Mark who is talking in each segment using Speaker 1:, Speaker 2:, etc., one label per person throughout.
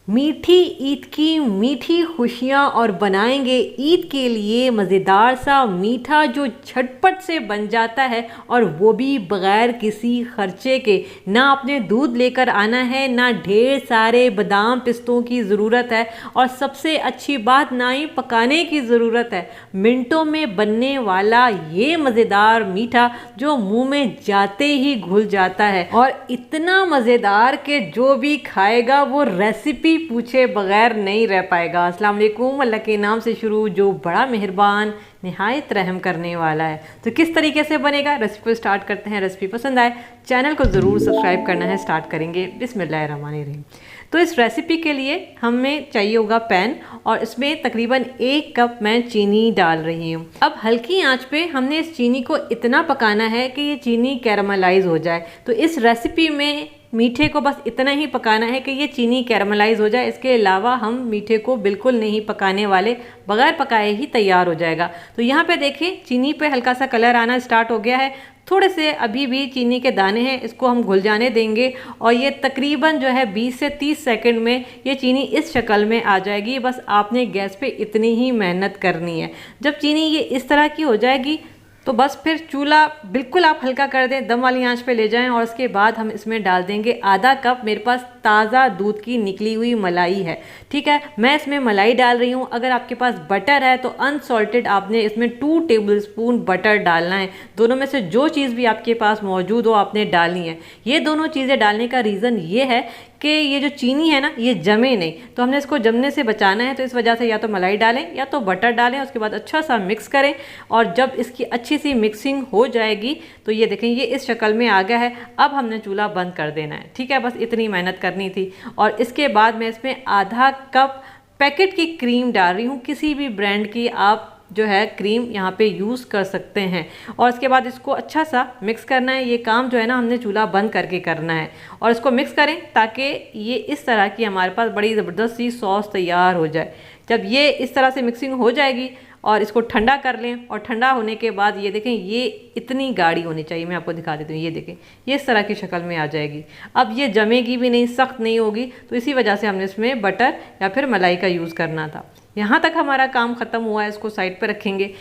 Speaker 1: मीठी ईद की मीठी खुशियाँ और बनाएंगे ईद के लिए मज़ेदार सा मीठा जो झटपट से बन जाता है और वो भी बग़ैर किसी खर्चे के। ना आपने दूध लेकर आना है, ना ढेर सारे बादाम पिस्तों की ज़रूरत है और सबसे अच्छी बात ना ही पकाने की ज़रूरत है। मिनटों में बनने वाला ये मज़ेदार मीठा जो मुंह में जाते ही घुल जाता है और इतना मज़ेदार कि जो भी खाएगा वो रेसिपी पूछे बगैर नहीं रह पाएगा। अस्सलाम वालेकुम, अल्लाह के नाम से शुरू जो बड़ा मेहरबान निहायत रहम करने वाला है। तो किस तरीके से बनेगा रेसिपी को स्टार्ट करते हैं। रेसिपी पसंद आए चैनल को ज़रूर सब्सक्राइब करना है। स्टार्ट करेंगे बिस्मिल्लाहिर्रहमानिर्रहीम। तो इस रेसिपी के लिए हमें चाहिए होगा पैन और इसमें तकरीबन 1 कप मैं चीनी डाल रही हूँ। अब हल्की आंच पे हमने इस चीनी को इतना पकाना है कि ये चीनी कैरामलाइज हो जाए। तो इस रेसिपी में मीठे को बस इतना ही पकाना है कि ये चीनी कैरामलाइज हो जाए। इसके अलावा हम मीठे को बिल्कुल नहीं पकाने वाले, बगैर पकाए ही तैयार हो जाएगा। तो यहाँ पे देखिए चीनी पे हल्का सा कलर आना स्टार्ट हो गया है। थोड़े से अभी भी चीनी के दाने हैं, इसको हम घुल जाने देंगे और ये तकरीबन जो है 20 से 30 सेकंड में ये चीनी इस शक्ल में आ जाएगी। बस आपने गैस पे इतनी ही मेहनत करनी है। जब चीनी ये इस तरह की हो जाएगी तो बस फिर चूल्हा बिल्कुल आप हल्का कर दें, दम वाली आंच पे ले जाएं और उसके बाद हम इसमें डाल देंगे आधा कप मेरे पास ताज़ा दूध की निकली हुई मलाई है। ठीक है, मैं इसमें मलाई डाल रही हूँ। अगर आपके पास बटर है तो अनसॉल्टेड आपने इसमें 2 टेबलस्पून बटर डालना है। दोनों में से जो चीज़ भी आपके पास मौजूद हो आपने डालनी है। ये दोनों चीज़ें डालने का रीज़न ये है कि ये जो चीनी है ना ये जमे नहीं, तो हमने इसको जमने से बचाना है। तो इस वजह से या तो मलाई डालें या तो बटर डालें, उसके बाद अच्छा सा मिक्स करें और जब इसकी अच्छी सी मिक्सिंग हो जाएगी तो ये देखें ये इस शक्ल में आ गया है। अब हमने चूल्हा बंद कर देना है। ठीक है, बस इतनी मेहनत करनी थी। और इसके बाद मैं इसमें आधा कप पैकेट की क्रीम डाल रही हूँ। किसी भी ब्रांड की आप जो है क्रीम यहाँ पे यूज़ कर सकते हैं और इसके बाद इसको अच्छा सा मिक्स करना है। ये काम जो है ना हमने चूल्हा बंद करके करना है और इसको मिक्स करें ताकि ये इस तरह की हमारे पास बड़ी ज़बरदस्त सी सॉस तैयार हो जाए। जब ये इस तरह से मिक्सिंग हो जाएगी और इसको ठंडा कर लें और ठंडा होने के बाद ये देखें ये इतनी गाढ़ी होनी चाहिए। मैं आपको दिखा देती हूँ, ये देखें ये इस तरह की शक्ल में आ जाएगी। अब ये जमेगी भी नहीं, सख्त नहीं होगी। तो इसी वजह से हमने इसमें बटर या फिर मलाई का यूज़ करना था। यहाँ तक हमारा काम ख़त्म हुआ है, इसको साइड पे रखेंगे।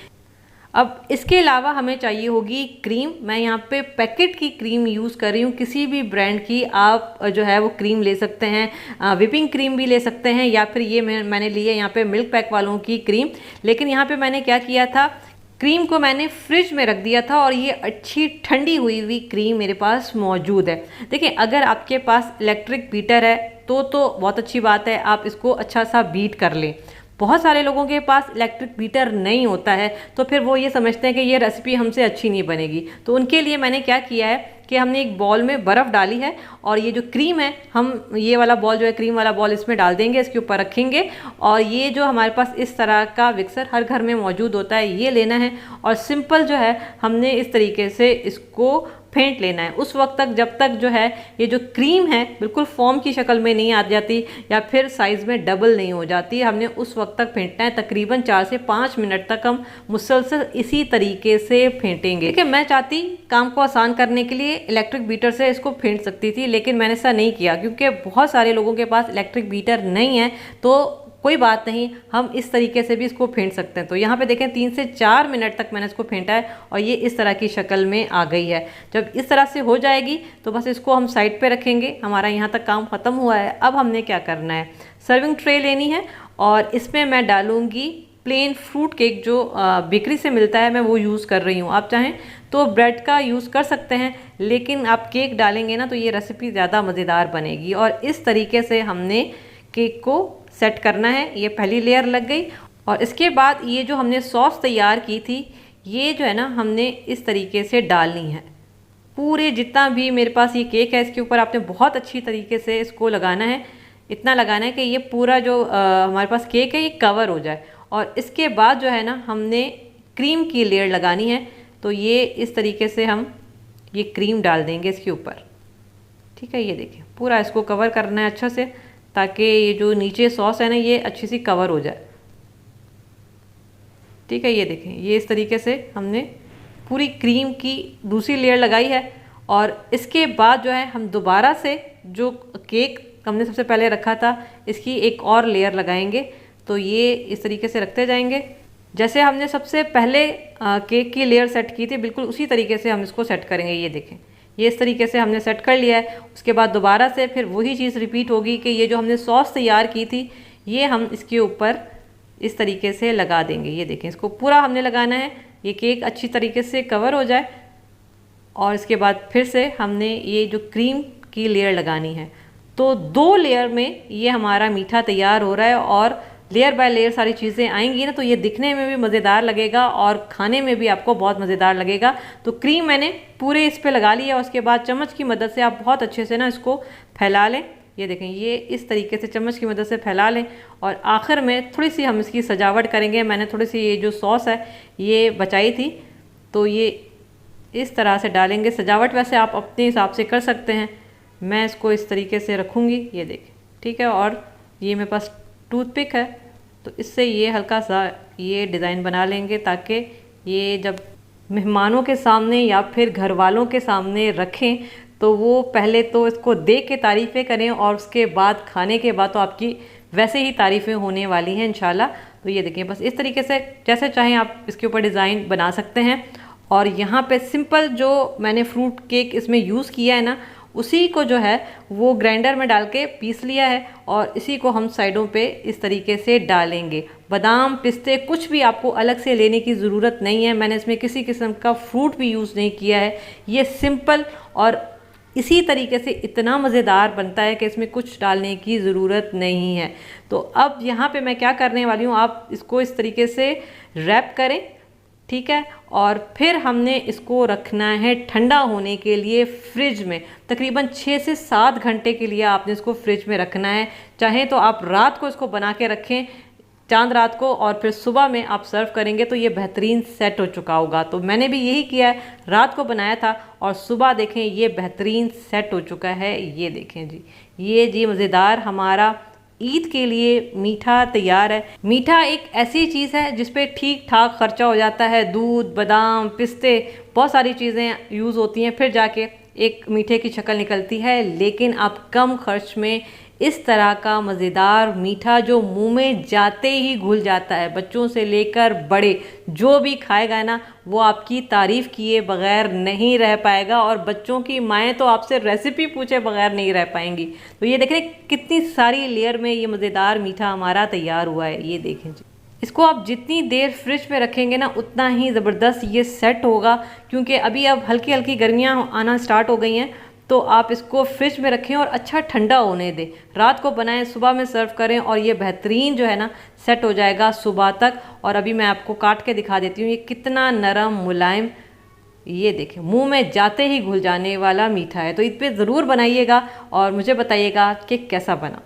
Speaker 1: अब इसके अलावा हमें चाहिए होगी क्रीम। मैं यहाँ पे पैकेट की क्रीम यूज़ कर रही हूँ। किसी भी ब्रांड की आप जो है वो क्रीम ले सकते हैं, विपिंग क्रीम भी ले सकते हैं या फिर ये मैंने ली है यहाँ पे मिल्क पैक वालों की क्रीम। लेकिन यहाँ पे मैंने क्या किया था, क्रीम को मैंने फ्रिज में रख दिया था और ये अच्छी ठंडी हुई हुई क्रीम मेरे पास मौजूद है। देखिए अगर आपके पास इलेक्ट्रिक बीटर है तो बहुत अच्छी बात है, आप इसको अच्छा सा बीट कर लें। बहुत सारे लोगों के पास इलेक्ट्रिक बीटर नहीं होता है तो फिर वो ये समझते हैं कि ये रेसिपी हमसे अच्छी नहीं बनेगी। तो उनके लिए मैंने क्या किया है कि हमने एक बॉल में बर्फ़ डाली है और ये जो क्रीम है हम ये वाला बॉल जो है क्रीम वाला बॉल इसमें डाल देंगे, इसके ऊपर रखेंगे और ये जो हमारे पास इस तरह का मिक्सर हर घर में मौजूद होता है ये लेना है और सिंपल जो है हमने इस तरीके से इसको फेंट लेना है। उस वक्त तक जब तक जो है ये जो क्रीम है बिल्कुल फॉर्म की शक्ल में नहीं आ जाती या फिर साइज़ में डबल नहीं हो जाती, हमने उस वक्त तक फेंटना है। तकरीबन 4 से 5 मिनट तक हम मुसलसल इसी तरीके से फेंटेंगे। ठीक है, मैं चाहती काम को आसान करने के लिए इलेक्ट्रिक बीटर से इसको फेंट सकती थी, लेकिन मैंने ऐसा नहीं किया क्योंकि बहुत सारे लोगों के पास इलेक्ट्रिक बीटर नहीं है। तो कोई बात नहीं, हम इस तरीके से भी इसको फेंट सकते हैं। तो यहाँ पे देखें 3 से 4 मिनट तक मैंने इसको फेंटा है और ये इस तरह की शक्ल में आ गई है। जब इस तरह से हो जाएगी तो बस इसको हम साइड पे रखेंगे। हमारा यहाँ तक काम ख़त्म हुआ है। अब हमने क्या करना है, सर्विंग ट्रे लेनी है और इसमें मैं डालूँगी प्लेन फ्रूट केक जो बेकरी से मिलता है, मैं वो यूज़ कर रही हूँ। आप चाहें तो ब्रेड का यूज़ कर सकते हैं, लेकिन आप केक डालेंगे ना तो ये रेसिपी ज़्यादा मज़ेदार बनेगी। और इस तरीके से हमने केक को सेट करना है। ये पहली लेयर लग गई और इसके बाद ये जो हमने सॉस तैयार की थी ये जो है ना हमने इस तरीके से डालनी है। पूरे जितना भी मेरे पास ये केक है इसके ऊपर आपने बहुत अच्छी तरीके से इसको लगाना है। इतना लगाना है कि ये पूरा जो हमारे पास केक है ये कवर हो जाए। और इसके बाद जो है ना हमने क्रीम की लेयर लगानी है। तो ये इस तरीके से हम ये क्रीम डाल देंगे इसके ऊपर। ठीक है, ये देखिए पूरा इसको कवर करना है अच्छा से ताकि ये जो नीचे सॉस है ना ये अच्छी सी कवर हो जाए। ठीक है, ये देखें ये इस तरीके से हमने पूरी क्रीम की दूसरी लेयर लगाई है और इसके बाद जो है हम दोबारा से जो केक हमने सबसे पहले रखा था इसकी एक और लेयर लगाएंगे। तो ये इस तरीके से रखते जाएंगे। जैसे हमने सबसे पहले केक की लेयर सेट की थी बिल्कुल उसी तरीके से हम इसको सेट करेंगे। ये देखें, ये इस तरीके से हमने सेट कर लिया है। उसके बाद दोबारा से फिर वही चीज़ रिपीट होगी कि ये जो हमने सॉस तैयार की थी ये हम इसके ऊपर इस तरीके से लगा देंगे। ये देखें, इसको पूरा हमने लगाना है, ये केक अच्छी तरीके से कवर हो जाए। और इसके बाद फिर से हमने ये जो क्रीम की लेयर लगानी है। तो 2 लेयर में ये हमारा मीठा तैयार हो रहा है और लेयर बाय लेयर सारी चीज़ें आएंगी ना, तो ये दिखने में भी मज़ेदार लगेगा और खाने में भी आपको बहुत मज़ेदार लगेगा। तो क्रीम मैंने पूरे इस पे लगा लिया। उसके बाद चम्मच की मदद से आप बहुत अच्छे से ना इसको फैला लें। ये देखें, ये इस तरीके से चम्मच की मदद से फैला लें। और आखिर में थोड़ी सी हम इसकी सजावट करेंगे। मैंने थोड़ी सी ये जो सॉस है ये बचाई थी, तो ये इस तरह से डालेंगे। सजावट वैसे आप अपने हिसाब से कर सकते हैं, मैं इसको इस तरीके से रखूँगी। ये देखें, ठीक है। और ये मेरे पास टूथपिक है, तो इससे ये हल्का सा ये डिज़ाइन बना लेंगे ताकि ये जब मेहमानों के सामने या फिर घर वालों के सामने रखें तो वो पहले तो इसको देख के तारीफ़ें करें और उसके बाद खाने के बाद तो आपकी वैसे ही तारीफ़ें होने वाली हैं इंशाल्लाह। तो ये देखिए, बस इस तरीके से जैसे चाहें आप इसके ऊपर डिज़ाइन बना सकते हैं। और यहाँ पे सिंपल जो मैंने फ्रूट केक इसमें यूज़ किया है ना, उसी को जो है वो ग्राइंडर में डाल के पीस लिया है और इसी को हम साइडों पे इस तरीके से डालेंगे। बादाम, पिस्ते कुछ भी आपको अलग से लेने की ज़रूरत नहीं है। मैंने इसमें किसी किस्म का फ्रूट भी यूज़ नहीं किया है। ये सिंपल और इसी तरीके से इतना मज़ेदार बनता है कि इसमें कुछ डालने की ज़रूरत नहीं है। तो अब यहाँ पे मैं क्या करने वाली हूँ, आप इसको इस तरीके से रैप करें, ठीक है। और फिर हमने इसको रखना है ठंडा होने के लिए फ्रिज में। तकरीबन 6 से 7 घंटे के लिए आपने इसको फ्रिज में रखना है। चाहे तो आप रात को इसको बना के रखें, चांद रात को, और फिर सुबह में आप सर्व करेंगे तो ये बेहतरीन सेट हो चुका होगा। तो मैंने भी यही किया है, रात को बनाया था और सुबह देखें ये बेहतरीन सेट हो चुका है। ये देखें जी, ये जी मज़ेदार हमारा ईद के लिए मीठा तैयार है। मीठा एक ऐसी चीज़ है जिस पे ठीक ठाक खर्चा हो जाता है। दूध, बादाम, पिस्ते, बहुत सारी चीज़ें यूज़ होती हैं, फिर जाके एक मीठे की शक्ल निकलती है। लेकिन आप कम खर्च में इस तरह का मज़ेदार मीठा जो मुंह में जाते ही घुल जाता है, बच्चों से लेकर बड़े जो भी खाएगा ना वो आपकी तारीफ़ किए बगैर नहीं रह पाएगा। और बच्चों की माएँ तो आपसे रेसिपी पूछे बगैर नहीं रह पाएंगी। तो ये देखें कितनी सारी लेयर में ये मज़ेदार मीठा हमारा तैयार हुआ है। ये देखें जी, इसको आप जितनी देर फ्रिज में रखेंगे ना उतना ही ज़बरदस्त ये सेट होगा, क्योंकि अभी अब हल्की हल्की गर्मियाँ आना स्टार्ट हो गई हैं। तो आप इसको फ्रिज में रखें और अच्छा ठंडा होने दें। रात को बनाएं, सुबह में सर्व करें और ये बेहतरीन जो है ना सेट हो जाएगा सुबह तक। और अभी मैं आपको काट के दिखा देती हूँ ये कितना नरम मुलायम, ये देखें मुंह में जाते ही घुल जाने वाला मीठा है। तो इस पर ज़रूर बनाइएगा और मुझे बताइएगा कि कैसा बना।